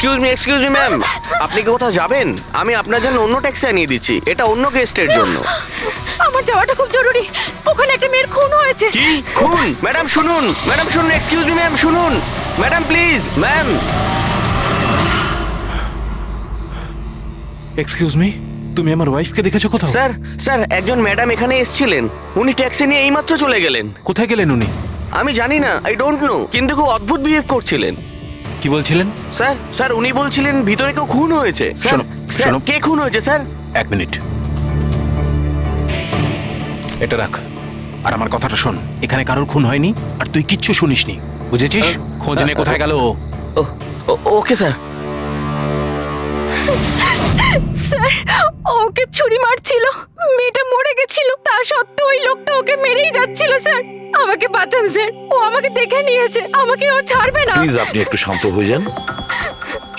Excuse me ma'am, আপনি কি কোথাও যাবেন? আমি আপনার জন্য অন্য ট্যাক্সি আনিয়ে দিচ্ছি, এটা অন্য গেস্টের জন্য। আমার যাওয়াটা খুব জরুরি, ওখানে একটা মেয়ের খুন হয়েছে। কি খুন? ম্যাডাম শুনুন, এক্সকিউজ মি ম্যাম, শুনুন madam please, ma'am. Excuse me, তুমি আমার ওয়াইফকে দেখেছো কোথাও? স্যার একজন ম্যাডাম এখানে এসেছিলেন, উনি ট্যাক্সি নিয়ে এইমাত্র চলে গেলেন। কোথায় গেলেন উনি? আমি জানি না, আই ডোন্ট নো, কিন্তু খুব অদ্ভুত বিহেভ করছিলেন। কি বলছিলেন? স্যার উনি বলছিলেন ভিতরে কেউ খুন হয়েছে। শোনো, শোনো। কে খুন হয়েছে স্যার? এক মিনিট, এটা রাখ আর আমার কথাটা শোন। এখানে কারোর খুন হয়নি আর তুই কিচ্ছু শুনিসনি, বুঝেছিস? খোঁজ নে কোথায় গেল ও। Okay sir. স্যার, ওকে ছুরি মারছিল, মেয়েটা মরে গেছিল, তা সত্ত্বেও ওই লোকটা ওকে মেরেই যাচ্ছিল। স্যার আমাকে বাঁচান স্যার, ও আমাকে দেখে নিয়েছে, আমাকে ও ছাড়বে না। প্লিজ আপনি একটু শান্ত হয়ে যান,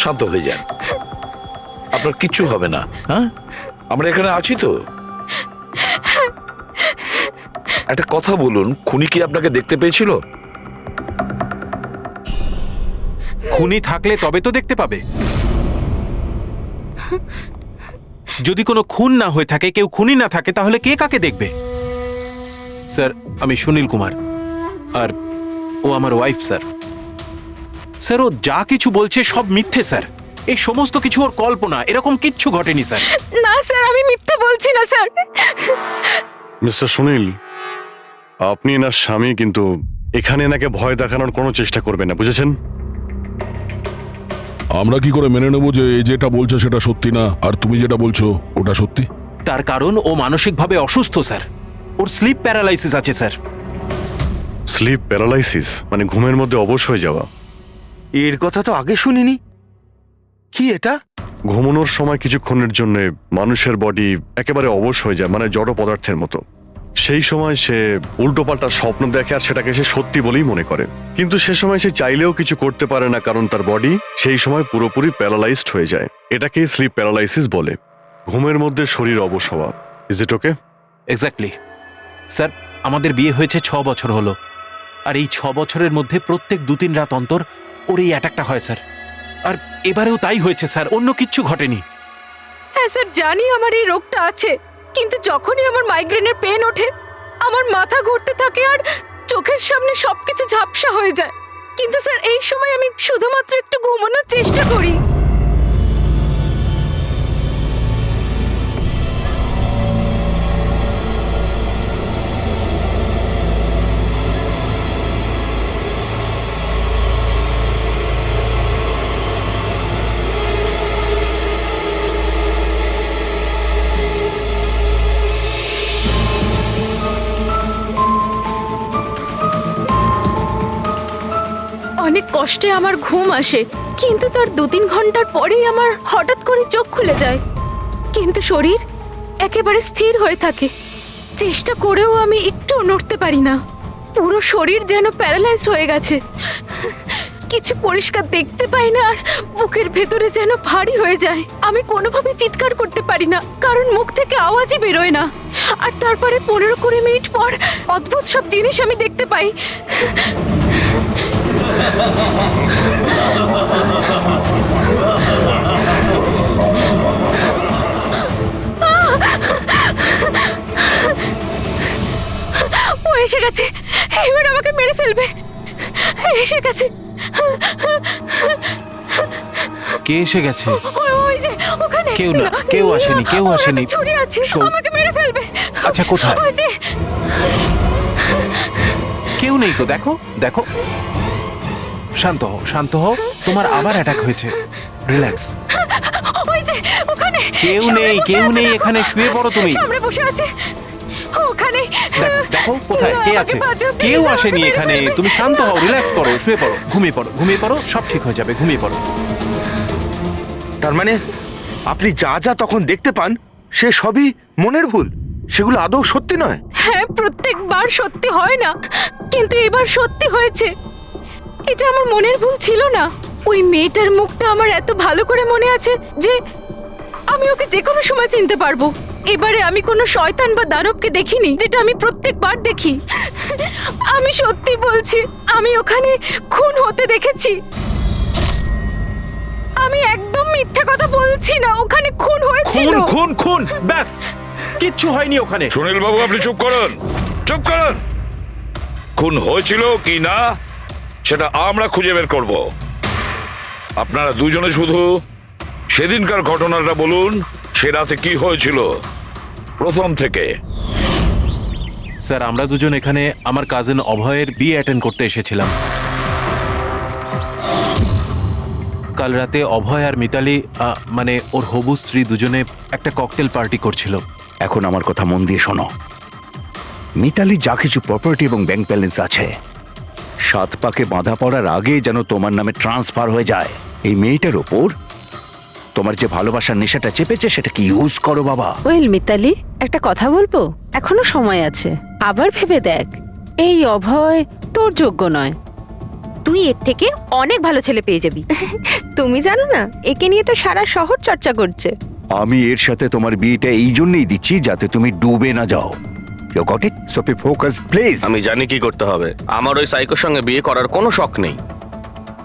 শান্ত হয়ে যান, আপনার কিচ্ছু হবে না। হ্যাঁ, আমরা এখানে আছি তো। একটা কথা বলুন, খুনি কি আপনাকে দেখতে পেয়েছিল? খুনি থাকলে তবে তো দেখতে পাবে। যদি কোনো খুন না হয়ে থাকে, কেউ খুনি না থাকে, তাহলে কে কাকে দেখবে? স্যার, আমি সুনীল কুমার আর ও আমার ওয়াইফ স্যার। স্যার, ও যা কিছু বলছে সব মিথ্যে স্যার, এই সমস্ত কিছু ওর কল্পনা, এরকম কিচ্ছু ঘটেনি স্যার। না স্যার, আমি মিথ্যে বলছি না স্যার। মিস্টার সুনীল, আপনি এনার স্বামী, কিন্তু এখানে এনাকে ভয় দেখানোর কোনো চেষ্টা করবেন না, বুঝেছেন? আমরা কি করে মেনে নেবো যে এই যেটা বলছে সেটা সত্যি না আর তুমি যেটা বলছো ওটা সত্যি? তার কারণ ও মানসিকভাবে অসুস্থ স্যার, ওর স্লিপ প্যারালাইসিস আছে স্যার। স্লিপ প্যারালাইসিস মানে ঘুমের মধ্যে অবশ হয়ে যাওয়া? এর কথা তো আগে শুনিনি। কি এটা? ঘুমানোর সময় কিছুক্ষণের জন্য মানুষের বডি একেবারে অবশ হয়ে যায়, মানে জড় পদার্থের মতো। সেই সময় সে উল্টোপাল্টা স্বপ্ন দেখে আর সেটাকে সে সত্যি বলেই মনে করে, কিন্তু সে সময় সে চাইলেও কিছু করতে পারে না, কারণ তার বডি সেই সময় পুরোপুরি প্যারালাইজড হয়ে যায়। এটাকেই স্লিপ প্যারালাইসিস বলে, ঘুমের মধ্যে শরীর অবশ হওয়া। Is it okay? Exactly sir, আমাদের বিয়ে হয়েছে 6 বছর হলো, আর এই 6 বছরের মধ্যে প্রত্যেক 2-3 রাত অন্তর ওর এই অ্যাটাকটা হয় স্যার। আর এবারেও তাই হয়েছে স্যার, অন্য কিচ্ছু ঘটেনি। হ্যাঁ স্যার, জানি আমার এই রোগটা আছে, কিন্তু যখনই আমার মাইগ্রেনের পেন ওঠে, আমার মাথা ঘুরতে থাকে আর চোখের সামনে সবকিছু ঝাপসা হয়ে যায়। কিন্তু স্যার, এই সময় আমি শুধুমাত্র একটু ঘুমানোর চেষ্টা করি। অনেক কষ্টে আমার ঘুম আসে, কিন্তু তার 2-3 ঘন্টার পরেই আমার হঠাৎ করে চোখ খুলে যায়, কিন্তু শরীর একেবারে স্থির হয়ে থাকে। চেষ্টা করেও আমি একটু নড়তে পারি না, পুরো শরীর যেন প্যারালাইজ হয়ে গেছে। কিছু পরিষ্কার দেখতে পাই না আর বুকের ভেতরে যেন ভারী হয়ে যায়। আমি কোনোভাবে চিৎকার করতে পারি না, কারণ মুখ থেকে আওয়াজই বেরোয় না। আর তারপরে 15-20 মিনিট পর অদ্ভুত সব জিনিস আমি দেখতে পাই। ও এসে গেছে, এবার আমাকে মেরে ফেলবে। এসে গেছে। কে এসে গেছে? ওই যে ওখানে। কেউ না, কেউ আসেনি, কেউ ওর আসেনি। একটা ছুরি আছে, শোন। আমাকে মেরে ফেলবে। আচ্ছা, কোথায়? ওই যে। কেউ নেই তো, দেখো দেখো। শান্ত হও, শান্ত হও, তোমার আবার অ্যাটাক হয়েছে, রিল্যাক্স। ওই যে ওখানে। কেউ সামনে নেই, বসে কেউ আছে, নেই, দেখো। এখানে শুয়ে পড়ো তুমি। সামনে বসে আছে ওখানে। দেখো দেখো কোথায় কে আছে? কেউ আসেনি এখানে, তুমি শান্ত হও, রিল্যাক্স করো, শুয়ে পড়ো, ঘুমিয়ে পড়ো, ঘুমিয়ে পড়ো, সব ঠিক হয়ে যাবে, ঘুমিয়ে পড়ো। তার মানে আপনি যা যা তখন দেখতে পান সে সবই মনের ভুল, সেগুলো আদৌ সত্যি নয়? হ্যাঁ, প্রত্যেকবার সত্যি হয় না, কিন্তু এবার সত্যি হয়েছে। এটা আমার মনের ভুল ছিল না। ওই মেয়েটার মুখটা আমার এত ভালো করে মনে আছে যে আমি ওকে যে কোনো সময় চিনতে পারবো। এবারে আমি কোনো শয়তান বা দানবকে দেখিনি, যেটা আমি প্রত্যেকবার দেখি। আমি সত্যি বলছি, আমি ওখানে খুন হতে দেখেছি। আমি একদম মিথ্যে কথা বলছি না, ওখানে খুন হয়েছিল। খুন খুন খুন, ব্যাস কিচ্ছু হয়নি ওখানে। সুনীল বাবু, আপনি চুপ করুন, চুপ করুন। খুন হয়েছিল কি না সেটা আমরা খুঁজে বের করব। আপনারা দুজনে শুধু সেদিনকার ঘটনাটা বলুন, সে রাতে কি হয়েছিল প্রথম থেকে। স্যার, আমরা দুজন এখানে আমার কাজিন অভয়ের বিয়ে অ্যাটেন্ড করতে এসেছিলাম। কাল রাতে অভয় আর মিতালি মানে ওর হবু স্ত্রী দুজনে একটা ককটেল পার্টি করছিল। এখন আমার কথা মন দিয়ে শোনো। মিতালি যা কিছু প্রপার্টি এবং ব্যাংক ব্যালেন্স আছে, 7 পাকে বাঁধা পড়ার আগে যেন তোমার নামে ট্রান্সফার হয়ে যায়। এই মেয়েটার ওপর তোমার যে ভালোবাসার নেশাটা চেপেছে সেটাকে ইউজ করো বাবা। ওয়েল মিতালি, একটা কথা বলবো? এখনো সময় আছে, আবার ভেবে দেখ। এই অভয় তোর যোগ্য নয়। তুই এর থেকে অনেক ভালো ছেলে পেয়ে যাবি। তুমি জানো না, একে নিয়ে তো সারা শহর চর্চা করছে। আমি এর সাথে তোমার বিয়েটা এই জন্যই দিচ্ছি যাতে তুমি ডুবে না যাও। You got it? So be focus please. আমি জানি কি করতে হবে। আমার ওই সাইকোর সঙ্গে বিয়ে করার কোনো শখ নেই,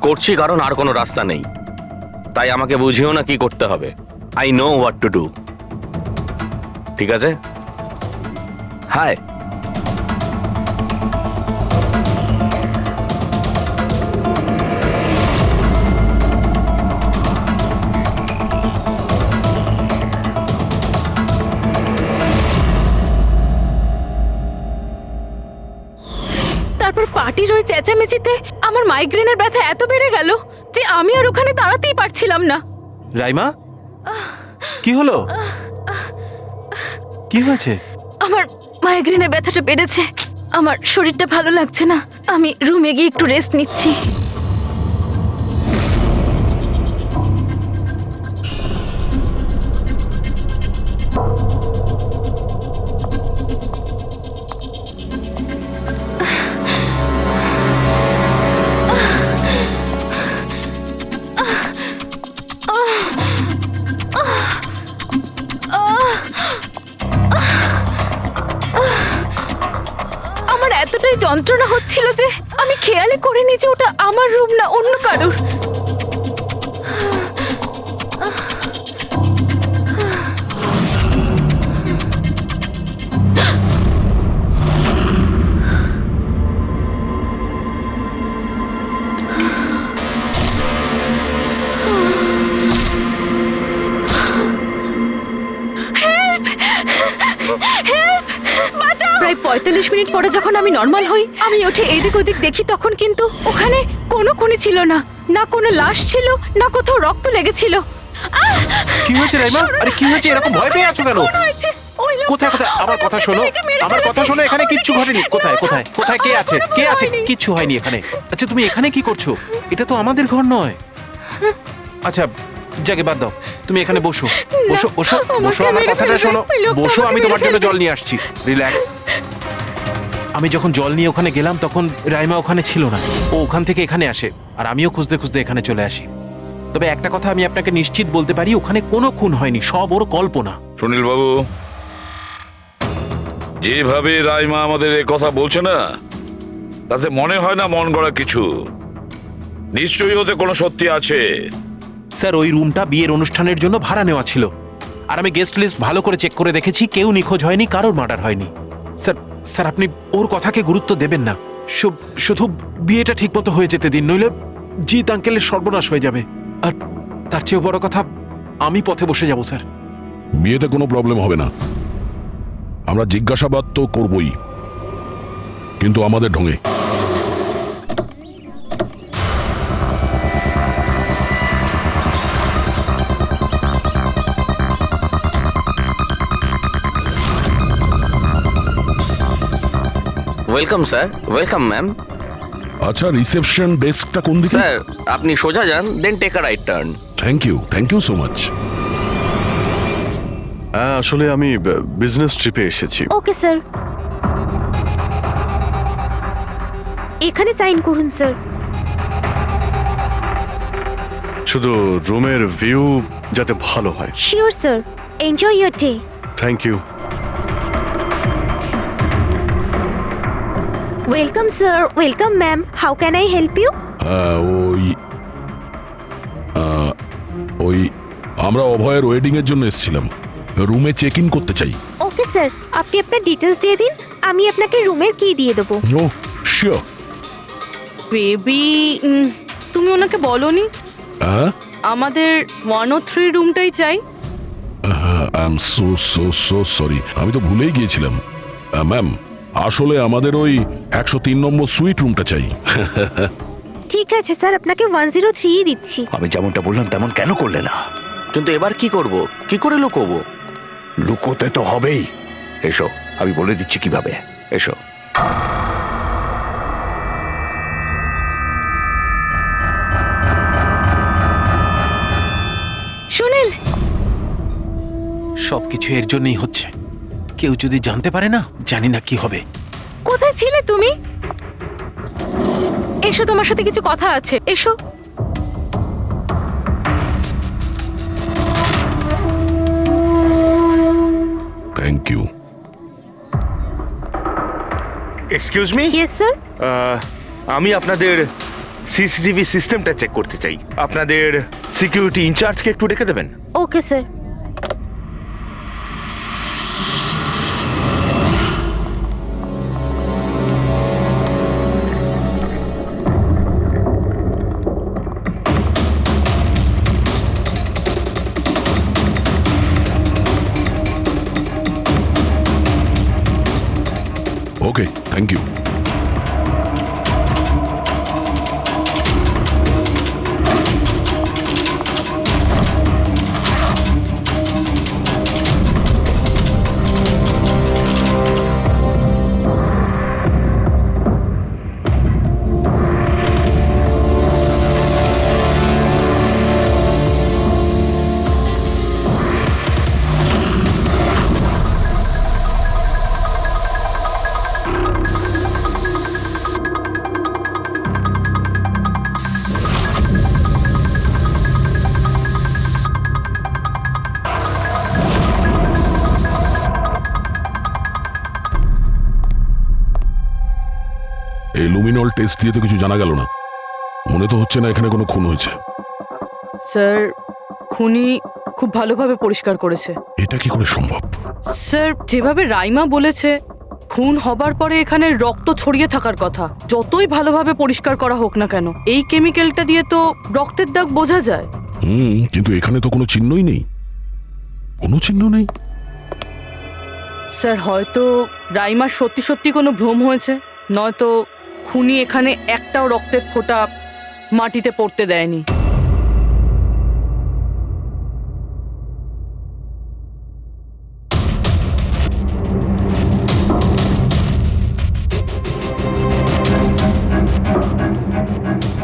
করছি কারণ আর কোনো রাস্তা নেই। তাই আমাকে বুঝিও না কি করতে হবে। I know what to do. ঠিক আছে? হাই। তারপর পার্টির ওই চেঁচামেচিতে আমার মাইগ্রেনের ব্যথা এত বেড়ে গেল যে আমি আর ওখানে দাঁড়াতেই পারছিলাম না। রাইমা, কি হলো? কি হয়েছে? আমার মাইগ্রেনের ব্যথাটা বেড়েছে, আমার শরীরটা ভালো লাগছে না। আমি রুমে গিয়ে একটু রেস্ট নিচ্ছি। আমার এতটাই যন্ত্রণা হচ্ছিল যে আমি খেয়ালই করিনি যে ওটা আমার রুম না অন্য কারোর। প্রায় 45 মিনিট পরে যখন আমি নর্মাল হই, আমি উঠে এদিক ওদিক দেখি, তখন কিন্তু ওখানে কোনো খুনি ছিল না, না কোনো লাশ ছিল, না কোথাও রক্ত লেগেছিল। কি হয়েছে রাইমা? আরে কি হয়েছে? এরকম ভয় পেয়ে আছো কেন? কোথায় কোথায়? আমার কথা শোনো, আমার কথা শোনো। এখানে কিচ্ছু ঘটেনি। কোথায় কোথায় কোথায় কে আছে? কে আছে? কিচ্ছু হয়নি এখানে। আচ্ছা, তুমি এখানে কি করছো? এটা তো আমাদের ঘর নয়। আচ্ছা, যাকে বাদ দাও, তুমি এখানে বসো বসো বসো বসো। আমার কথাটা শোনো, বসো। আমি তোমার জন্য জল নিয়ে আসছি। রিল্যাক্স। আমি যখন জল নিয়ে ওখানে গেলাম তখন রাইমা ওখানে ছিল না। ও ওখান থেকে এখানে আসে আর আমিও খুঁজতে খুঁজতে এখানে চলে আসি। তবে একটা কথা আমি আপনাকে নিশ্চিত বলতে পারি, ওখানে কোনো খুন হয়নি, সব ওর কল্পনা। সুনীল বাবু, যেভাবে রাইমা আমাদের এ কথা বলছে না, তাতে মনে হয় না মন গড়া কিছু। নিশ্চয়ই ওতে কোনো সত্যি আছে। স্যার, ওই রুমটা বিয়ের অনুষ্ঠানের জন্য ভাড়া নেওয়া ছিল, আর আমি গেস্ট লিস্ট ভালো করে চেক করে দেখেছি, কেউ নিখোঁজ হয়নি, কারোর মার্ডার হয়নি। স্যার স্যার, আপনি ওর কথাকে গুরুত্ব দেবেন না। শুধু বিয়েটা ঠিকমতো হয়ে যেতে দিন, নইলে জিৎ আঙ্কেলের সর্বনাশ হয়ে যাবে। আর তার চেয়েও বড় কথা, আমি পথে বসে যাব স্যার। বিয়েতে কোনো প্রবলেম হবে না, আমরা জিজ্ঞাসাবাদ তো করবই, কিন্তু আমাদের ঢঙে। Welcome sir. Welcome ma'am. আচ্ছা, রিসেপশন ডেস্কটা কোন দিকে? স্যার, আপনি সোজা যান, then take a right turn. Thank you so much. আসলে আমি বিজনেস ট্রিপে এসেছি। ওকে স্যার, এখানে সাইন করুন স্যার। শুধু রুমের ভিউ যাতে ভালো হয়। Sure sir, enjoy your day. Thank you. Welcome sir, welcome ma'am, how can I help you? ওই আমরা অভয়ের ওয়েডিং এর জন্য এসেছিলাম, রুমে চেক ইন করতে চাই। ওকে স্যার, আপনি আপনার ডিটেলস দিয়ে দিন, আমি আপনাকে রুমের কি দিয়ে দেবো। ও শিওর। বেবি, তুমি ওনাকে বলনি হ্যাঁ আমাদের 103 রুমটাই চাই? I am so so so sorry, আমি তো ভুলেই গিয়েছিলাম। ম্যাম, আসলে আমাদের ওই 103 নম্বর সুইট রুমটা চাই। ঠিক আছে স্যার, আপনাকে 103 দিচ্ছি। আমি যেমনটা বললাম তেমন কেন করলে না? কিন্তু এবার কি করব, কি করে লুকোবো? লুকোতে তো হবেই। এসো, আমি বলে দিচ্ছি কিভাবে। এসো। সুনীল, সবকিছু এর জন্যই হচ্ছে। কেউ যদি জানতে পারে না, জানি না কি হবে। কোথায় ছিলে তুমি? এসো, তোমার সাথে কিছু কথা আছে, এসো। Thank you. Excuse me, yes sir. আমি আপনাদের সিসিটিভি সিস্টেমটা চেক করতে চাই। আপনাদের সিকিউরিটি ইনচার্জকে একটু ডেকে দেবেন। Okay sir. Okay, thank you. এই লুমিনল টেস্ট দিয়ে তো কিছু জানা গেল না। মনে তো হচ্ছে না এখানে কোনো খুন হয়েছে। স্যার, খুনি খুব ভালোভাবে পরিষ্কার করেছে। এটা কি করে সম্ভব? স্যার, যেভাবে রাইমা বলেছে, খুন হবার পরে এখানে রক্ত ছড়িয়ে থাকার কথা। যতই ভালোভাবে পরিষ্কার করা হোক না কেন, এই কেমিক্যালটা দিয়ে তো রক্তের দাগ বোঝা যায়। কিন্তু এখানে তো কোনো চিহ্নই নেই, কোনো চিহ্ন নেই। স্যার, হয়তো রাইমার সত্যি সত্যি কোনো ভ্রম হয়েছে, নয়তো খুনি এখানে একটাও রক্তের ফোঁটা মাটিতে পড়তে দেয়নি।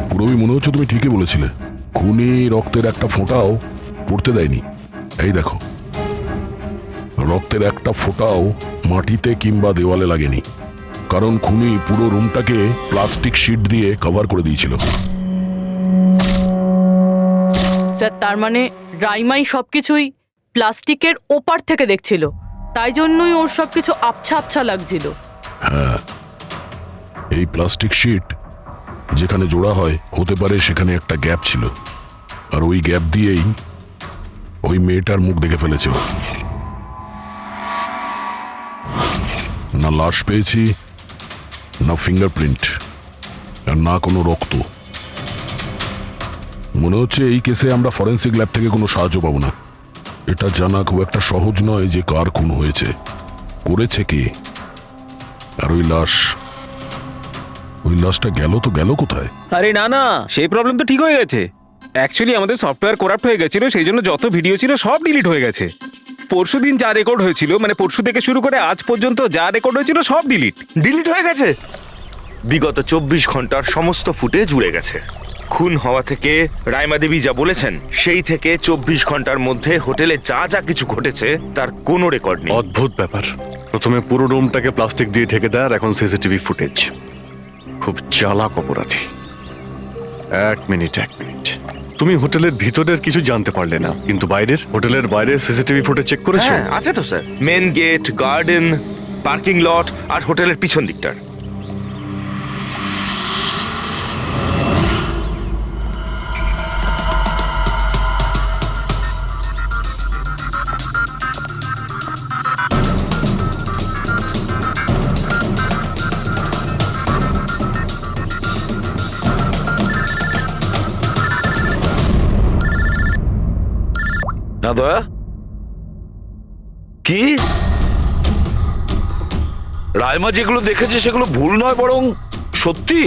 পুরবি, মনে হচ্ছে তুমি ঠিকই বলেছিলে। খুনি রক্তের একটা ফোঁটাও পড়তে দেয়নি। এই দেখো, রক্তের একটা ফোঁটাও মাটিতে কিংবা দেওয়ালে লাগেনি, কারণ খুনি পুরো রুমটাকে প্লাস্টিক শিট দিয়ে কভার করে দিয়েছিল। স্যার, তার মানে রাইমাই সবকিছুই প্লাস্টিকের ওপার থেকে দেখছিল, তাই জন্যই ওর সবকিছু আবছা আবছা লাগছিল। হ্যাঁ, এই প্লাস্টিক শিট যেখানে জোড়া হয়, হতে পারে সেখানে একটা গ্যাপ ছিল, আর ওই গ্যাপ দিয়েই ওই মেয়েটার মুখ দেখে ফেলেছে। না লাশ পেয়েছি, না ফিঙ্গারপ্রিন্ট, আর না কোনো রক্ত। মনে হচ্ছে এই কেসে আমরা ফরেন্সিক ল্যাব থেকে কোনো সাহায্য পাবো না। এটা জানা খুব একটা সহজ নয় যে কার খুন হয়েছে, করেছে কে, আর ওই লাশটা গেল তো গেল কোথায়? আরে না না, সেই প্রবলেম তো ঠিক হয়ে গেছে। অ্যাকচুয়ালি আমাদের সফটওয়্যার করাপ্ট হয়ে গেছিল, সেই জন্য যত ভিডিও ছিল সব ডিলিট হয়ে গেছে। পরশুদিন যা রেকর্ড হয়েছিল, মানে পরশু থেকে শুরু করে আজ পর্যন্ত যা রেকর্ড হয়েছিল সব ডিলিট হয়ে গেছে। বিগত 24 ঘন্টার সমস্ত ফুটেজ উড়ে গেছে। খুন হওয়া থেকে রাইমা দেবী যা বলেছেন, সেই থেকে 24 ঘন্টার মধ্যে হোটেলে যা যা কিছু ঘটেছে তার কোনো রেকর্ড নেই। অদ্ভুত ব্যাপার। প্রথমে পুরো রুমটাকে প্লাস্টিক দিয়ে ঢেকে দেয়, আর এখন সিসিটিভি ফুটেজ। খুব চালাক অপরাধী। এক মিনিট। তুমি হোটেলের ভিতরের কিছু জানতে পারলে না, কিন্তু বাইরের, হোটেলের বাইরে সিসিটিভি ফুটেজ চেক করেছো? হ্যাঁ, আছে তো sir. Main gate, garden, parking lot আর হোটেলের পিছন দিকটার। না দয়া, কি রাইমা যেগুলো দেখেছে সেগুলো ভুল নয়, বরং সত্যি?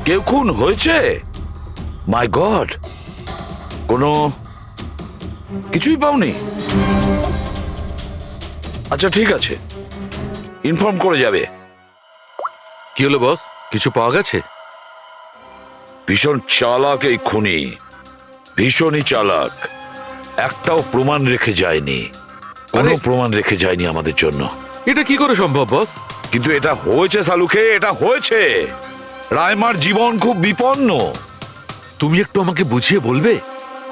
কেউ খুন হয়েছে? মাই গড, কোনো কিছুই পাওনি? আচ্ছা ঠিক আছে, ইনফর্ম করে যাবে। কি হলো বস, কিছু পাওয়া গেছে? ভীষণ চালাক এই খুনি, ভীষণই চালাক। একটাও প্রমাণ রেখে যায়নি, কোনো প্রমাণ রেখে যায়নি আমাদের জন্য। এটা কি করে সম্ভব বস? কিন্তু এটা হয়েছে সালুকে, এটা হয়েছে। রাইমার জীবন খুব বিপন্ন। তুমি একটু আমাকে বুঝিয়ে বলবে?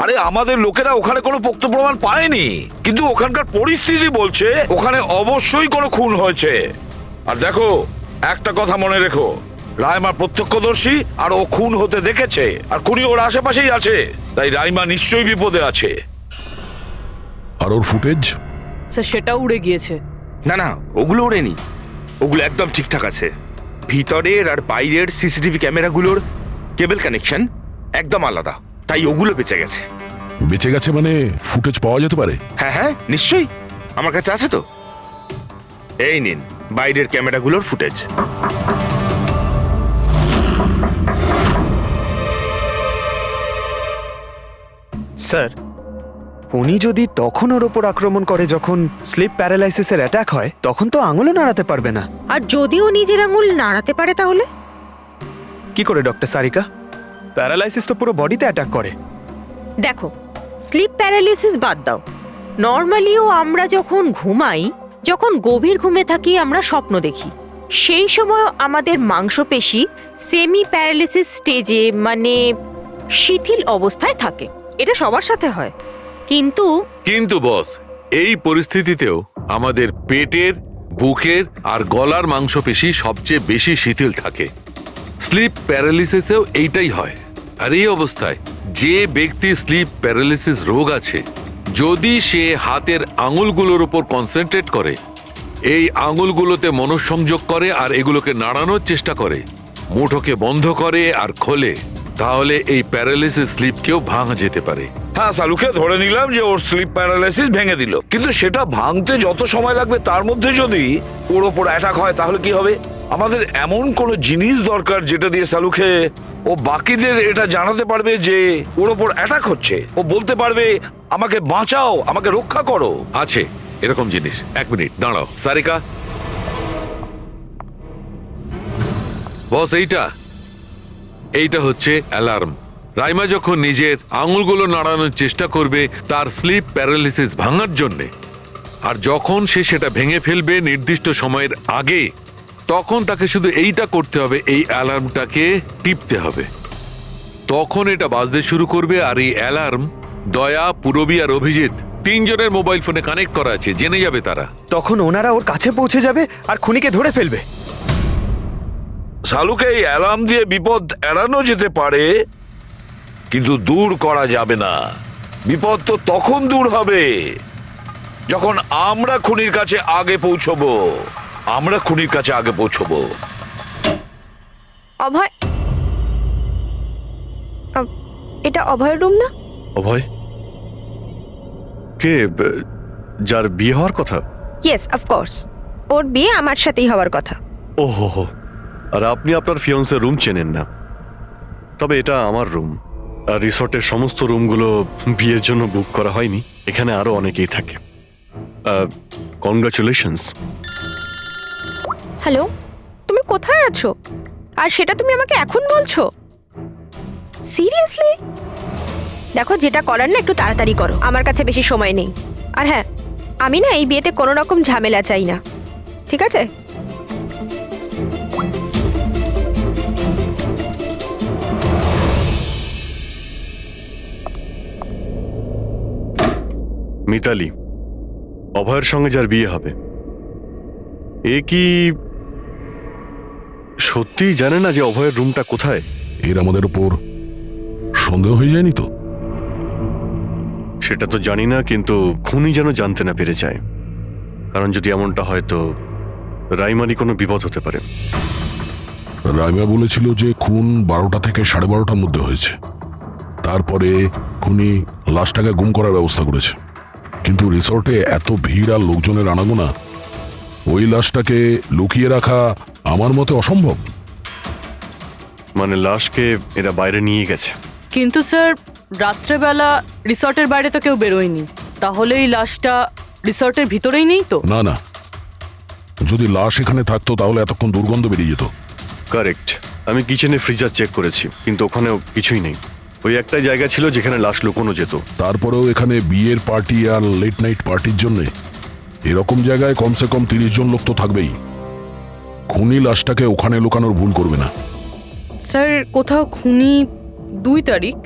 আরে আমাদের লোকেরা ওখানে কোনো পোক্ত প্রমাণ পায়নি, কিন্তু ওখানকার পরিস্থিতি বলছে ওখানে অবশ্যই কোনো খুন হয়েছে। আর দেখো, একটা কথা মনে রেখো, রাইমা প্রত্যক্ষদর্শী, আর ও খুন হতে দেখেছে, আর খুনি ওর আশেপাশেই আছে, তাই রাইমা নিশ্চয়ই বিপদে আছে। আর ওর ফুটেজ? স্যার সেটাও উড়ে গিয়েছে। না না, ওগুলো ওড়েনি, ওগুলো একদম ঠিকঠাক আছে। ভিতরের আর বাইরের সিসিটিভি ক্যামেরাগুলোর কেবল কানেকশন একদম আলাদা, তাই ওগুলো বেঁচে গেছে। বেঁচে গেছে মানে ফুটেজ পাওয়া যেতে পারে? হ্যাঁ হ্যাঁ নিশ্চয়ই, আমার কাছে আছে তো। এই নিন বাইরের ক্যামেরাগুলোর ফুটেজ। স্যার, উনি যদি তখন ওর ওপর আক্রমণ করে যখন স্লিপ প্যারালাইসিসের অ্যাটাক হয়, তখন তো আঙুলও নাড়াতে পারবে না। আর যদিও নিজের আঙুল নাড়াতে পারে তাহলে? কি করে ডক্টর সারিকা? প্যারালাইসিস তো পুরো বডিতে অ্যাটাক করে। দেখো, স্লিপ প্যারালিসিস বাদ দাও, নর্মালিও আমরা যখন ঘুমাই, যখন গভীর ঘুমে থাকি আমরা স্বপ্ন দেখি, সেই সময় আমাদের মাংসপেশি সেমি প্যারালিসিস স্টেজে মানে শিথিল অবস্থায় থাকে। এটা সবার সাথে হয়। কিন্তু বস, এই পরিস্থিতিতেও আমাদের পেটের, বুকের আর গলার মাংসপেশি সবচেয়ে বেশি শিথিল থাকে। স্লিপ প্যারালিসিসেও এইটাই হয়। আর এই অবস্থায় যে ব্যক্তি স্লিপ প্যারালিসিস রোগ আছে, যদি সে হাতের আঙুলগুলোর উপর কনসেন্ট্রেট করে, এই আঙুলগুলোতে মনঃসংযোগ করে আর এগুলোকে নাড়ানোর চেষ্টা করে, মুঠোকে বন্ধ করে আর খোলে, তাহলে এই প্যারালিসিস স্লিপকেও ভাঙা যেতে পারে। হ্যাঁ সালুকে ধরে নিলাম যে ওর স্লিপ প্যারালাইসিস ভেঙে দিল, কিন্তু সেটা ভাঙতে যত সময় লাগবে তার মধ্যে যদি ওর ওপর অ্যাটাক হয় তাহলে কি হবে? আমাদের এমন কোনো জিনিস দরকার যেটা দিয়ে সালুকে ও বাকিদের এটা জানাতে পারবে যে ওর ওপর অ্যাটাক হচ্ছে। ও বলতে পারবে আমাকে বাঁচাও, আমাকে রক্ষা করো। আছে এরকম জিনিস। এক মিনিট দাঁড়াও সারিকা। বস, এইটা হচ্ছে অ্যালার্ম। রাইমা যখন নিজের আঙুলগুলো নাড়ানোর চেষ্টা করবে তার স্লিপ প্যারালিসিস ভাঙার জন্যে, আর যখন সে সেটা ভেঙে ফেলবে নির্দিষ্ট সময়ের আগে, তখন তাকে শুধু এইটা করতে হবে, এই অ্যালার্মটাকে টিপতে হবে। তখন এটা বাজতে শুরু করবে, আর এই অ্যালার্ম দয়া, পুরবী আর অভিজিৎ তিনজনের মোবাইল ফোনে কানেক্ট করা আছে, জেনে যাবে তারা। তখন ওনারা ওর কাছে পৌঁছে যাবে আর খুনিকে ধরে ফেলবে। সালুকে এই অ্যালার্ম দিয়ে বিপদ এড়ানো যেতে পারে, কিন্তু দূর করা যাবে না। বিপদ তো তখন দূর হবে যখন আমরা খুনির কাছে আগে পৌঁছবো। অভয়, এটা অভয়ের রুম না? অভয় কে? যার বিয়ে হওয়ার কথা? ইয়েস, অফকোর্স, ওর বিয়ে আমার সাথেই হওয়ার কথা। ওহো, আর আপনি আপনার ফিয়ন্সের রুম চেনেন না? তবে এটা আমার রুম, আর রিসর্টের সমস্ত রুমগুলো বিয়ের জন্য বুক করা হয়নি। এখানে আরো অনেকেই থাকে। কনগ্রাচুলেশনস। হ্যালো, তুমি কোথায় আছো? আর সেটা তুমি আমাকে এখন বলছো? সিরিয়াসলি? দেখো, যেটা করার না একটু তাড়াতাড়ি করো, আমার কাছে বেশি সময় নেই। আর হ্যাঁ, আমি না এই বিয়েতে কোনো রকম ঝামেলা চাই না, ঠিক আছে? মিতালি, অভয়ের সঙ্গে যার বিয়ে হবে, এ কি সত্যি জানে না যে অভয়ের রুমটা কোথায়? এর আমাদের উপর সন্দেহ হয়ে যায়নি তো? সেটা তো জানি না, কিন্তু খুনি যেন জানতে না পেরে যায়, কারণ যদি এমনটা হয় তো রাইমারই কোনো বিপদ হতে পারে। রাইমা বলেছিল যে খুন 12টা থেকে 12:30টার মধ্যে হয়েছে। তারপরে খুনি লাশটাকে গুম করার ব্যবস্থা করেছে। কিন্তু রিসর্টে এত ভিড় আর লোকজনের আনাগোনা, ওই লাশটাকে লুকিয়ে রাখা আমার মতে অসম্ভব। মানে লাশকে এরা বাইরে নিয়ে গেছে। কিন্তু স্যার রাত্রেবেলা রিসর্টের বাইরে তো কেউ বেরোয়নি, তাহলে এই লাশটা রিসর্টের ভিতরেই নেই তো? না না, যদি লাশ এখানে থাকতো তাহলে এতক্ষণ দুর্গন্ধ বেরিয়ে যেত। কারেক্ট। আমি কিচেনে ফ্রিজার চেক করেছি, কিন্তু ওখানেও কিছুই নেই। ওই একটাই জায়গা ছিল যেখানে লাশ লুকোনো যেত। তারপরেও এখানে বিয়ের পার্টি আর লেট নাইট পার্টির জন্য এরকম জায়গায় কমসে কম 30 জন লোক তো থাকবেই। খুনি লাশটাকে ওখানে লুকানোর ভুল করবে না। স্যার কোথাও খুনি 2 তারিখ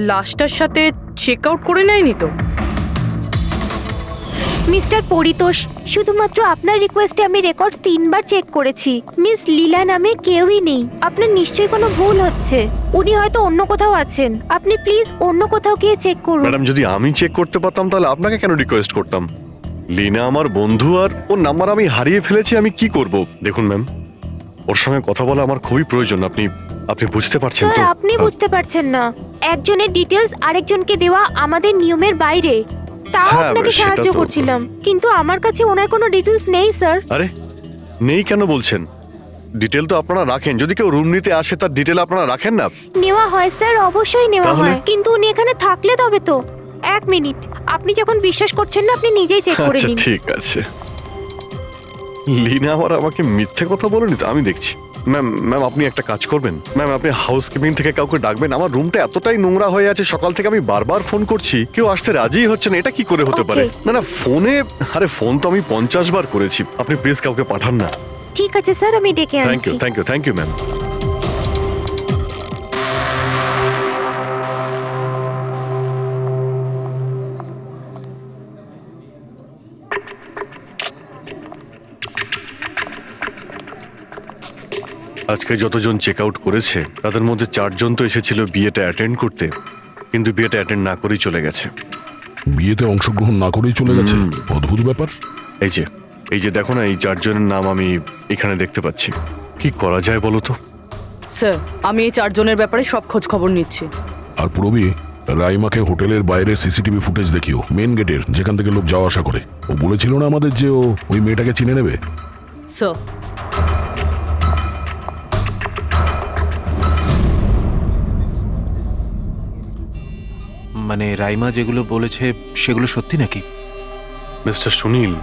লাশটার সাথে চেক আউট করে নেয়নি তো? মিস্টার পরিতোষ, শুধুমাত্র আপনার রিকোয়েস্টে আমি রেকর্ডস 3 বার চেক করেছি। মিস লীলা নামে কেউই নেই। আপনার নিশ্চয়ই কোনো ভুল হচ্ছে। উনি হয়তো অন্য কোথাও আছেন। আপনি প্লিজ অন্য কোথাও গিয়ে চেক করুন। ম্যাডাম, যদি আমি চেক করতে পারতাম তাহলে আপনাকে কেন রিকোয়েস্ট করতাম? লিনা আমার বন্ধু, আর ওর নাম্বার আমি হারিয়ে ফেলেছি। আমি কি করব? দেখুন ম্যাম, ওর সঙ্গে কথা বলা আমার খুবই প্রয়োজন। আপনি বুঝতে পারছেন তো? স্যার, আপনি বুঝতে পারছেন না। একজনের ডিটেলস আরেকজনকে দেওয়া আমাদের নিয়মের বাইরে। তাও হ্যাঁ, আপনাকে সেটা সাহায্য তো- করছিলাম, কিন্তু আমার কাছে ওনার কোনো ডিটেলস নেই স্যার। আরে নেই কেন বলছেন? ডিটেল তো আপনারা রাখেন। যদি কেউ রুম নিতে আসে তার ডিটেল আপনারা রাখেন না? নেওয়া হয় স্যার, অবশ্যই নেওয়া তাহলে? হয়, কিন্তু উনি এখানে থাকলে তবে তো। 1 মিনিট, আপনি যখন বিশ্বাস করছেন না আপনি নিজেই চেক করে আচ্ছা নিন। ঠিক আছে। লিনা আবার আমাকে মিথ্যে কথা বলেনি তো? আমি দেখছি। ম্যাম আপনি একটা কাজ করবেন। ম্যাম আপনি হাউসকিপিং থেকে কাউকে ডাকবেন। আমার রুমটা এতটাই নোংরা হয়ে আছে, সকাল থেকে আমি বারবার ফোন করছি, কেউ আসতে রাজিই হচ্ছে না। এটা কি করে হতে পারে? Okay. না ফোনে, আরে ফোন তো আমি 50 বার করেছি। আপনি প্লিজ কাউকে পাঠান না। ঠিক আছে স্যার, আমি ডেকে থ্যাংক ইউ আনছি। Thank you ma'am. আজকে যতজন চেক আউট করেছে তাদের মধ্যে 4 জন তো এসেছিল বিয়েটা অ্যাটেন্ড করতে, কিন্তু বিয়েটা অ্যাটেন্ড না করেই চলে গেছে। বিয়েতে অংশগ্রহণ না করেই চলে গেছে? অদ্ভুত ব্যাপার। এই যে দেখো না, এই 4 জনের নাম আমি এখানে দেখতে পাচ্ছি। কি করা যায় বলো তো? স্যার আমি এই 4 জনের ব্যাপারে সব খোঁজ খবর নিচ্ছি। আর পুরবি, রাইমাকে হোটেলের বাইরে সিসিটিভি ফুটেজ দেখিও, মেন গেটের, যেখান থেকে লোক যাওয়া আসা করে। ও বলেছিল না আমাদের যে ও ওই মেয়েটাকে চিনে নেবে। স্যার মানে রাইমা যেগুলো বলেছে সেগুলো সত্যি নাকি? মিস্টার সুনীল,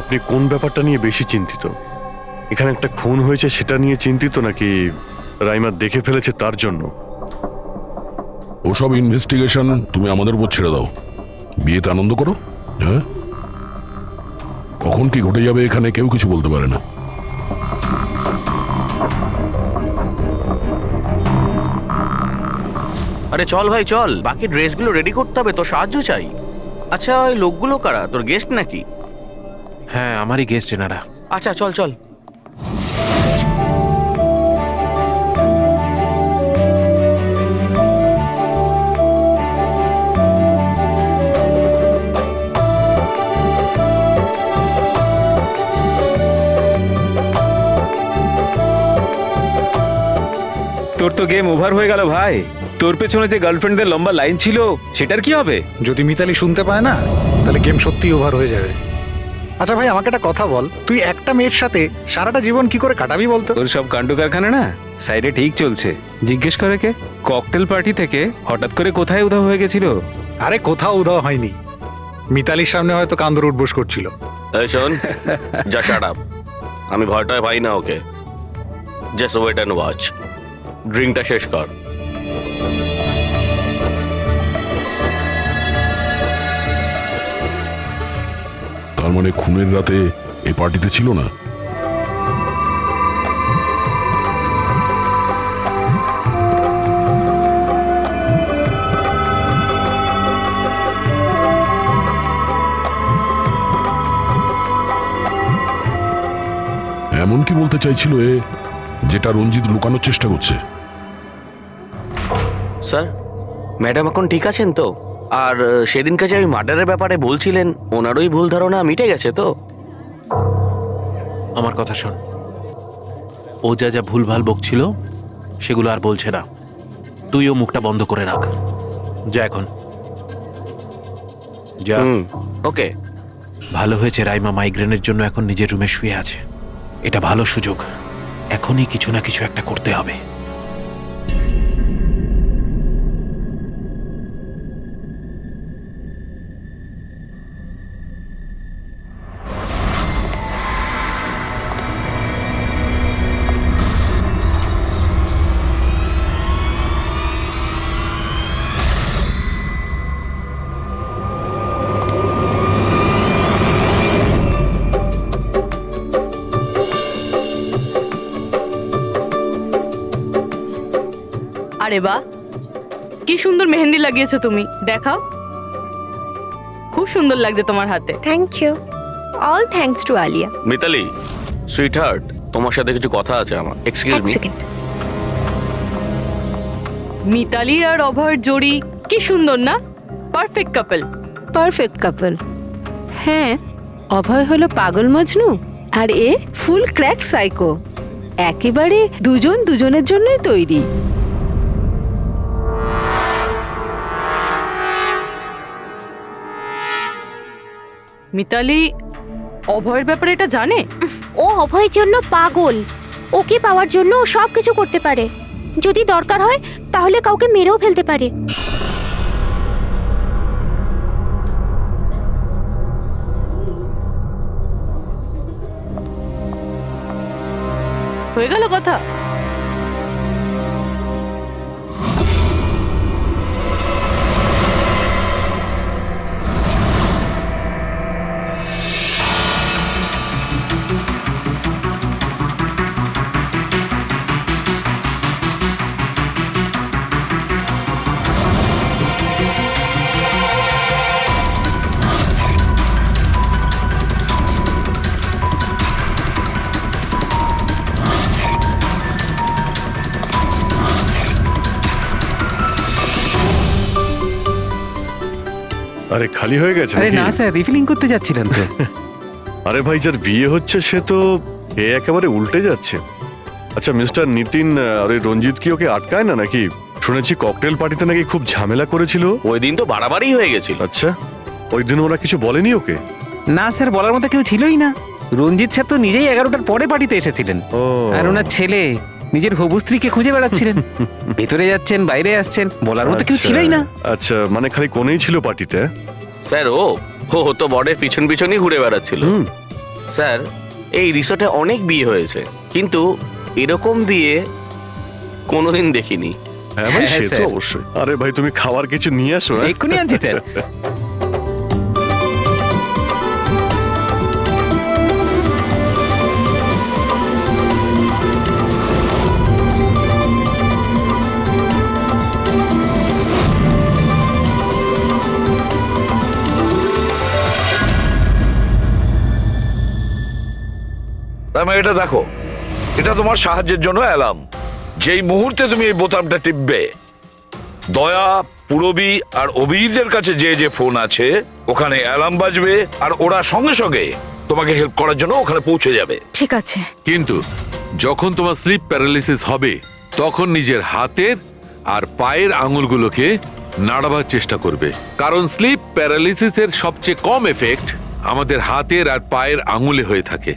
আপনি কোন ব্যাপারটা নিয়ে বেশি চিন্তিত? এখানে একটা খুন হয়েছে সেটা নিয়ে চিন্তিত, নাকি রাইমা দেখে ফেলেছে তার জন্য? ওসব ইনভেস্টিগেশন তুমি আমাদের উপর ছেড়ে দাও। বিয়েতে আনন্দ করো। হ্যাঁ, কখন কি ঘটে যাবে এখানে কেউ কিছু বলতে পারে না। আরে চল ভাই চল, বাকি ড্রেসগুলো রেডি করতে হবে, তো সাহায্য চাই। আচ্ছা ওই লোকগুলো কারা? তোর গেস্ট নাকি? হ্যাঁ, আমারই গেস্ট এনারা। আচ্ছা চল চল। তোর তো গেম ওভার হয়ে গেল ভাই। তোর পেছনে যে গার্লফ্রেন্ডদের লম্বা লাইন ছিল সেটার কি হবে? যদি মিতালি শুনতে পায় না তাহলে গেম সত্যিই ওভার হয়ে যাবে। আচ্ছা ভাই, আমাকে একটা কথা বল, তুই একটা মেয়ের সাথে সারাটা জীবন কি করে কাটাবি বলতো? তোর সব কাণ্ড কারখানা না সাইডে ঠিক চলছে। জিজ্ঞেস করে কে? ককটেল পার্টি থেকে হঠাৎ করে কোথায় উধাও হয়ে গেছিল? আরে কোথাও উধাও হয়নি, মিতালির সামনে হয়তো কান্দর উঠবোস করছিল। এই শোন, যা শাট আপ। আমি ভয়টায় পাই না okay. Just wait and watch. ড্রিঙ্কটা শেষ কর। তার মানে খুনের রাতে এই পার্টিতে ছিল না? এমন কি বলতে চাইছিল এ, যেটা রঞ্জিত লুকানোর চেষ্টা করছে? স্যার, ম্যাডাম এখন ঠিক আছেন তো? আর সেদিনকে যে ওই মার্ডারের ব্যাপারে বলছিলেন, ওনারই ভুল ধারণা মিটে গেছে তো? আমার কথা শোন, ও যা যা ভুলভাল বকছিল সেগুলো আর বলছে না। তুইও মুখটা বন্ধ করে রাখ। যা এখন যা। ওকে। ভালো হয়েছে রাইমা মাইগ্রেনের জন্য এখন নিজের রুমে শুয়ে আছে। এটা ভালো সুযোগ, এখনই কিছু না কিছু একটা করতে হবে। আরে বাহ, কি সুন্দর মেহেন্দি লাগিয়েছো তুমি, দেখাও। খুব সুন্দর লাগছে তোমার হাতে। Thank you. All thanks to Alia. Mitali sweetheart, তোমার সাথে কিছু কথা আছে আমার। Excuse me. মিতালি আর অভয়ের জোড়ি কি সুন্দর না? Perfect couple. Perfect couple. হ্যাঁ, অভয় হলো পাগল মজনু আর এ ফুল ক্র্যাক সাইকো। একেবারে দুজন দুজনের জন্যই তৈরি। মিতালি অভয়ের ব্যাপারে এটা জানে? ও অভয়ের জন্য পাগল। ওকে পাওয়ার জন্য ও সব কিছু করতে পারে। যদি দরকার হয় তাহলে কাউকে মেরেও ফেলতে পারে। হয়ে গেল কথা। আরে খালি হয়ে গেছে আরে নাকি? না স্যার, রিফিলিং করতে যাচ্ছিলেন তো। আরে ভাই, যার বিয়ে হচ্ছে সে তো এ একেবারে উল্টে যাচ্ছে। আচ্ছা মিস্টার নিতিন, আর ওই রঞ্জিত কি ওকে আটকায় না নাকি? শুনেছি ককটেল পার্টিতে নাকি খুব ঝামেলা করেছিল। ওই দিন তো বাড়াবাড়ি হয়ে গেছিল। আচ্ছা, ওই দিন ওরা কিছু বলেনি ওকে? না স্যার, বলার মতো কেউ ছিলই না। রঞ্জিত স্যার তো নিজেই 11টার পরে পার্টিতে এসেছিলেন। ও, আর ওনার ছেলে নিজের হবু স্ত্রীকে খুঁজে বেড়াচ্ছিলেন। ভেতরে যাচ্ছেন, বাইরে আসছেন, বলার মতো কেউ আচ্ছা, ছিলই না। আচ্ছা, মানে খালি কোনেই ছিল পার্টিতে? স্যার ও তো বরের পিছন পিছনই ঘুরে বেড়াচ্ছিল। স্যার, এই রিসোর্টে অনেক বিয়ে হয়েছে, কিন্তু এরকম বিয়ে কোনোদিন দেখিনি। হ্যাঁ ভাই, হ্যাঁ, সে তো স্যার। অবশ্যই। আরে ভাই, তুমি খাবার কিছু নিয়ে আসো। হ্যাঁ? এক্ষুনি আনছি স্যার। এটা দেখো, এটা তোমার সাহায্যের জন্য অ্যালার্ম। যেই মুহূর্তে তুমি এই বোতামটা টিপবে, দয়া, পুরবী আর অভিজিতের কাছে যে যে ফোন আছে ওখানে অ্যালার্ম বাজবে, আর ওরা সঙ্গে সঙ্গে তোমাকে হেল্প করার জন্য ওখানে পৌঁছে যাবে। ঠিক আছে। কিন্তু যখন তোমার স্লিপ প্যারালিসিস হবে তখন নিজের হাতের আর পায়ের আঙুলগুলোকে নাড়াবার চেষ্টা করবে, কারণ স্লিপ প্যারালিসিসের সবচেয়ে কম এফেক্ট আমাদের হাতের আর পায়ের আঙুলে হয়ে থাকে।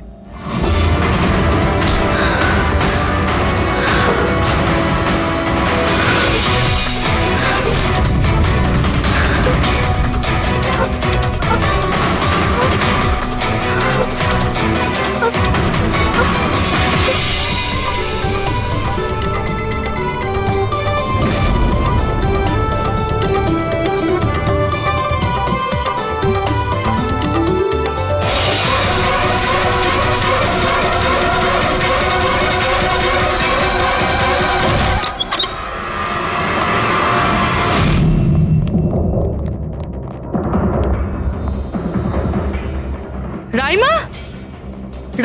রাইমা,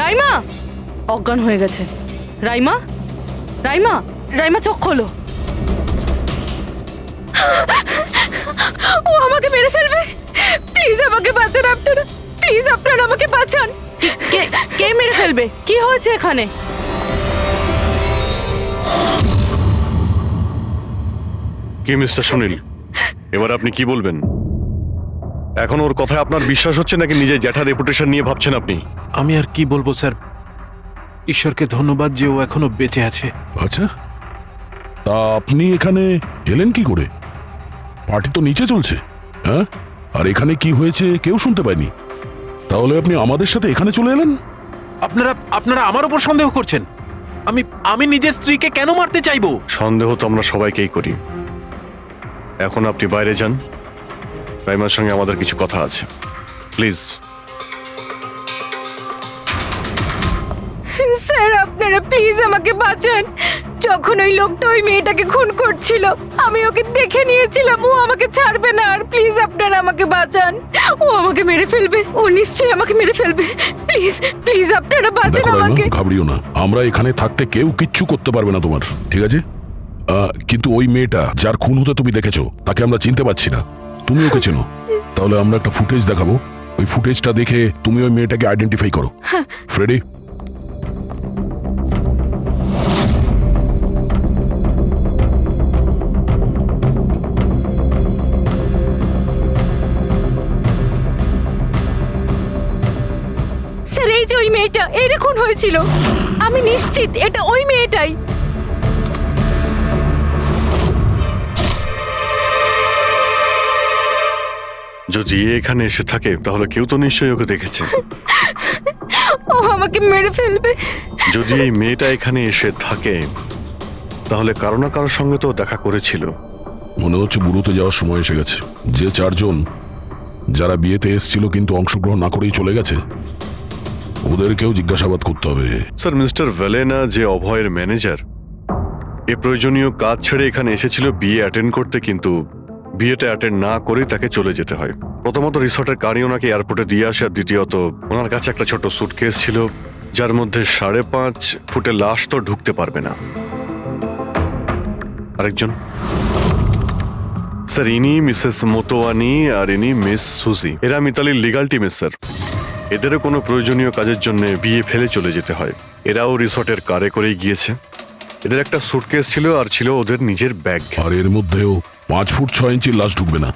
রাইমা অজ্ঞান হয়ে গেছে। রাইমা, রাইমা, রাইমা চোখ খোলো। ও আমাকে মেরে ফেলবে। প্লিজ আমাকে বাঁচান আপনারা, প্লিজ আপনারা আমাকে বাঁচান। কে কে মেরে ফেলবে? কি হয়েছে এখানে? কি মিস্টার সুনীল, এবার আপনি কি বলবেন? এখন ওর কথায় আপনার বিশ্বাস হচ্ছে নাকি নিজের জ্যাঠার রেপুটেশন নিয়ে ভাবছেন আপনি? আমি আর কি বলবো স্যার, ঈশ্বরকে ধন্যবাদ যে ও এখনো বেঁচে আছে। আচ্ছা, তা আপনি এখানে এলেন কি করে? পার্টি তো নিচে চলছে, হ্যাঁ? আর এখানে কি হয়েছে কেউ শুনতে পায়নি, তাহলে আপনি আমাদের সাথে এখানে চলে এলেন? আপনারা আমার উপর সন্দেহ করছেন? আমি নিজের স্ত্রীকে কেন মারতে চাইবো? সন্দেহ তো আমরা সবাইকেই করি। এখন আপনি বাইরে যান, রাইমার সঙ্গে আমাদের কিছু কথা আছে, প্লিজ। স্যার আপনারা প্লিজ আমাকে বাঁচান। যখন ওই লোকটা ওই মেয়েটাকে খুন করছিল আমি ওকে দেখে নিয়েছিলাম, ও আমাকে ছাড়বে না। আর প্লিজ আপনারা আমাকে বাঁচান, ও আমাকে মেরে ফেলবে, ও নিশ্চয়ই আমাকে মেরে ফেলবে। প্লিজ প্লিজ আপনারা বাঁচান দেখো রাইমা, আমাকে। ঘাবড়িও না, আমরা এখানে থাকতে কেউ কিচ্ছু করতে পারবে না তোমার, ঠিক আছে? কিন্তু ওই মেয়েটা যার খুন হতে তুমি দেখেছো তাকে আমরা চিনতে পারছি না, তুমি ওকে চেনো। তাহলে আমরা একটা ফুটেজ দেখাবো, ওই ফুটেজটা দেখে তুমি ওই মেয়েটাকে আইডেন্টিফাই করো। ফ্রেডি, স্যার এই যে ওই মেয়েটা, এরই খুন হয়েছিল। আমি নিশ্চিত এটা ওই মেয়েটাই। যদি এ এখানে এসে থাকে তাহলে কেউ তো নিশ্চয়ই ওকে দেখেছে। ও আমাকে মেরে ফেলবে। যদি এই মেয়েটা এখানে এসে থাকে তাহলে কারো না কারোর সঙ্গে তো দেখা করেছিল। মনে হচ্ছে বুড়োতে যাওয়ার সময় এসে গেছে। যে চারজন যারা বিয়েতে এসেছিল কিন্তু অংশগ্রহণ না করেই চলে গেছে, ওদেরকেও জিজ্ঞাসাবাদ করতে হবে। স্যার, মিস্টার ভেলেনা যে অভয়ের ম্যানেজার, এ প্রয়োজনীয় কাজ ছেড়ে এখানে এসেছিল বিয়ে অ্যাটেন্ড করতে, কিন্তু বিয়েটা অ্যাটেন্ড না করেই তাকে চলে যেতে হয়। প্রথমত রিসর্টের গাড়ি ওনাকে এয়ারপোর্টে দিয়ে আসে, আর দ্বিতীয়ত ওনার কাছে একটা ছোট সুটকেস ছিল যার মধ্যে 5.5 ফুটের লাশ তো ঢুকতে পারবে না। আরেকজন স্যার, ইনি মিসেস মোতোয়ানি আর ইনি মিস সুজি। এরা মিতালির লিগাল টিমের স্যার। এদেরও কোনো প্রয়োজনীয় কাজের জন্য বিয়ে ফেলে চলে যেতে হয়। এরাও রিসর্টের কারে করেই গিয়েছে। এদের একটা সুটকেস ছিল আর ছিল ওদের নিজের ব্যাগ। আর এর মধ্যেও 5 ফুট 6 ইঞ্চির লাশ ঢুকবে না।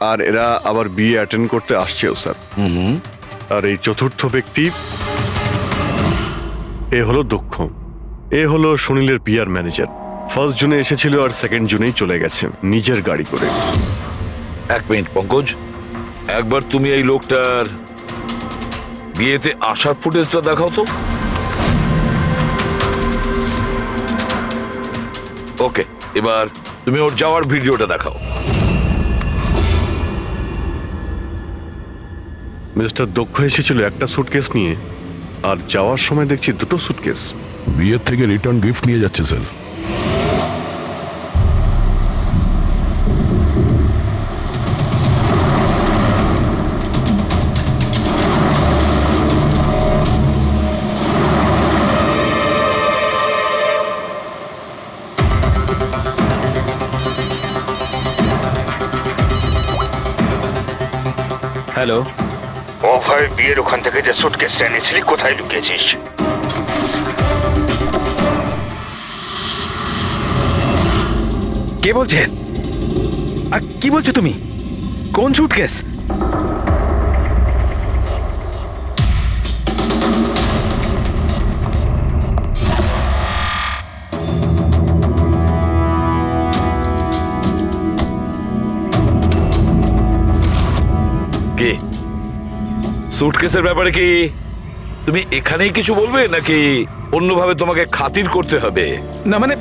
আর এরা আবার বিয়ে অ্যাটেন্ড করতে আসছেও স্যার। আর এই চতুর্থ ব্যক্তি, এ হলো দক্ষ। এ হলো সুনীলের পিআর ম্যানেজার। 1 জুনে এসেছিল আর 2 জুনেই চলে গেছে নিজের গাড়ি করে। এক মিনিট পঙ্কজ, একবার তুমি এই লোকটার বিয়েতে আসার ফুটেজটা দেখাও তো। ওকে, এবার তুমি ওর যাওয়ার ভিডিওটা দেখাও। মিস্টার দক্ষ এসেছিল একটা সুটকেস নিয়ে, আর যাওয়ার সময় দেখছি 2টো সুটকেস। বিয়ের থেকে রিটার্ন গিফট নিয়ে যাচ্ছে স্যার। হ্যালো, অভয় বিয়ের ওখান থেকে যে সুটকেসটা এনেছিলি কোথায় লুকিয়েছিস? কে বলছে? আর কি বলছো তুমি? কোন সুটকেস? কে? সুটকেসের ব্যাপারে কি তুমি এখানেই কিছু বলবে নাকি অন্যভাবে তোমাকে খাতির করতে হবে? না মানে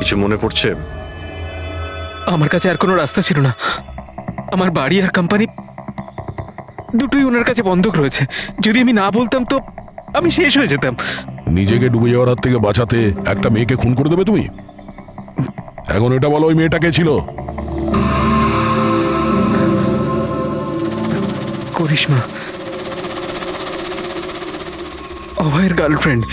কিছু মনে পড়ছে? আমার কাছে আর কোনো রাস্তা ছিল না। আমার বাড়ি আর কোম্পানি দুটোই ওনার কাছে বন্ধক রয়েছে। যদি আমি না বলতাম তো আমি শেষ হয়ে যেতাম। নিজেকে ডুবে যাওয়ার হাত থেকে বাঁচাতে একটা মেয়েকে খুন করে দেবে তুমি? এখন এটা বলো, ওই মেয়েটা কে ছিল? করিশ্মা, অভয়ের গার্লফ্রেন্ড।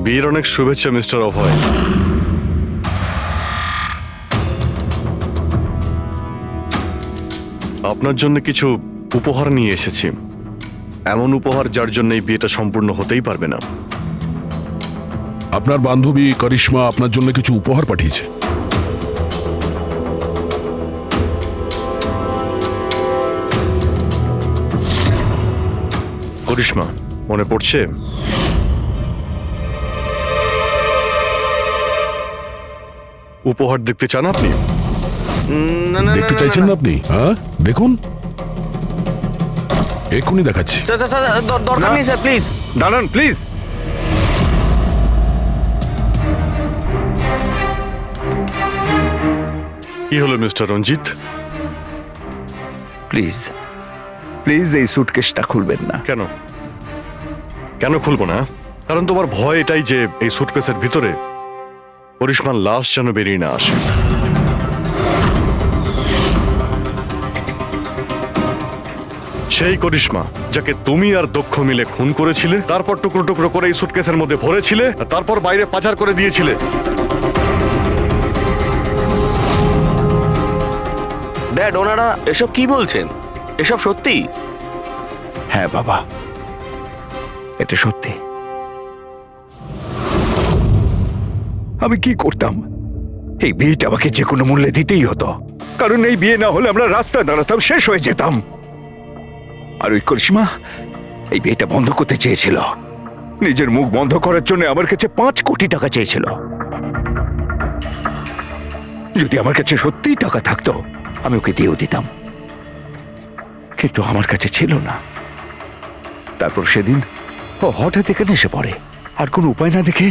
বিয়ের অনেক শুভেচ্ছা মিস্টার অভয়। আপনার জন্য কিছু উপহার নিয়ে এসেছি, এমন উপহার যার জন্য এই বিয়েটা সম্পূর্ণ হতেই পারবে না। আপনার বান্ধবী করিশ্মা আপনার জন্য কিছু উপহার পাঠিয়েছে। করিশ্মা, মনে পড়ছে? উপহার দেখতে চান আপনি? দেখতে চাইছেন না আপনি? হ্যাঁ, দেখুন, এক্ষুনি দেখাচ্ছি। দরকার নেই স্যার, প্লিজ দাঁড়ান প্লিজ। কি হলো মিস্টার রঞ্জিত? প্লিজ প্লিজ এই সুটকেসটা খুলবেন না। কেন কেন খুলবো না? কারণ তোমার ভয় এটাই যে এই সুটকেসের ভিতরে করিশ্মার লাশ যেন বেরিয়ে না আসে। সেই করিশ্মা যাকে তুমি আর দক্ষ মিলে খুন করেছিলে, তারপর টুকরো টুকরো করে এই সুটকেসের মধ্যে ভরেছিলে, আর তারপর বাইরে পাচার করে দিয়েছিলে। ড্যাড, ওনারা এসব কি বলছেন? এসব সত্যি? হ্যাঁ বাবা, এটা সত্যি। আমি কি করতাম? এই বিয়েটা আমাকে যে কোনো মূল্যে দিতেই হতো, কারণ এই বিয়ে না হলে আমরা রাস্তায় দাঁড়াতাম, শেষ হয়ে যেতাম। আর ওই করিশ্মা এই বিয়েটা বন্ধ করতে চেয়েছিল, নিজের মুখ বন্ধ করার জন্য আমার কাছে 5 কোটি টাকা চেয়েছিল। যদি আমার কাছে সত্যিই টাকা থাকতো আমি ওকে দিয়েও দিতাম, কিন্তু আমার কাছে ছিল না। তারপর সেদিন ও হঠাৎ এখানে এসে পড়ে, আর কোনো উপায় না দেখে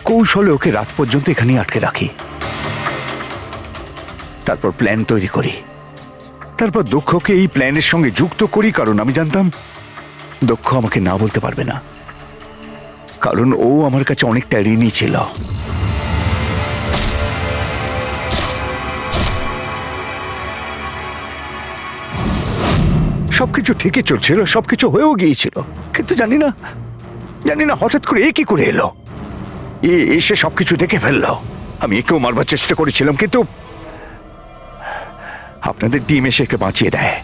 কৌশলে ওকে রাত পর্যন্ত এখানেই আটকে রাখি। তারপর প্ল্যান তৈরি করি, তারপর দক্ষকে এই প্ল্যানের সঙ্গে যুক্ত করি, কারণ আমি জানতাম দক্ষ আমাকে না বলতে পারবে না, কারণ ও আমার কাছে অনেকটা ঋণী ছিল। সবকিছু ঠিকই চলছিল, সবকিছু হয়েও গিয়েছিল, কিন্তু জানি না হঠাৎ করে এ কি করে এলো। এসে সবকিছু দেখে ফেললো। আমি একেও মারবার চেষ্টা করেছিলাম, কিন্তু আপনাদের টিম এসে একে বাঁচিয়ে দেয়।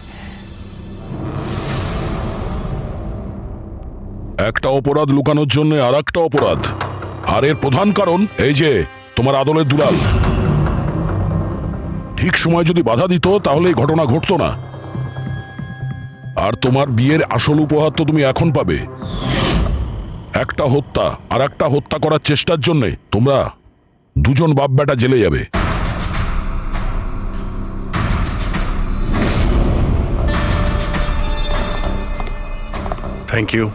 একটা অপরাধ লুকানোর জন্য আর একটা অপরাধ, আর এর প্রধান কারণ এই যে তোমার আদলের দুলাল। ঠিক সময় যদি বাধা দিত তাহলে এই ঘটনা ঘটতো না। আর তোমার বিয়ের আসল উপহার তো তুমি এখন পাবে। একটা হত্যা আর একটা হত্যা করার চেষ্টার জন্য তোমরা দুজন বাপ বেটা জেলে যাবে। Thank you.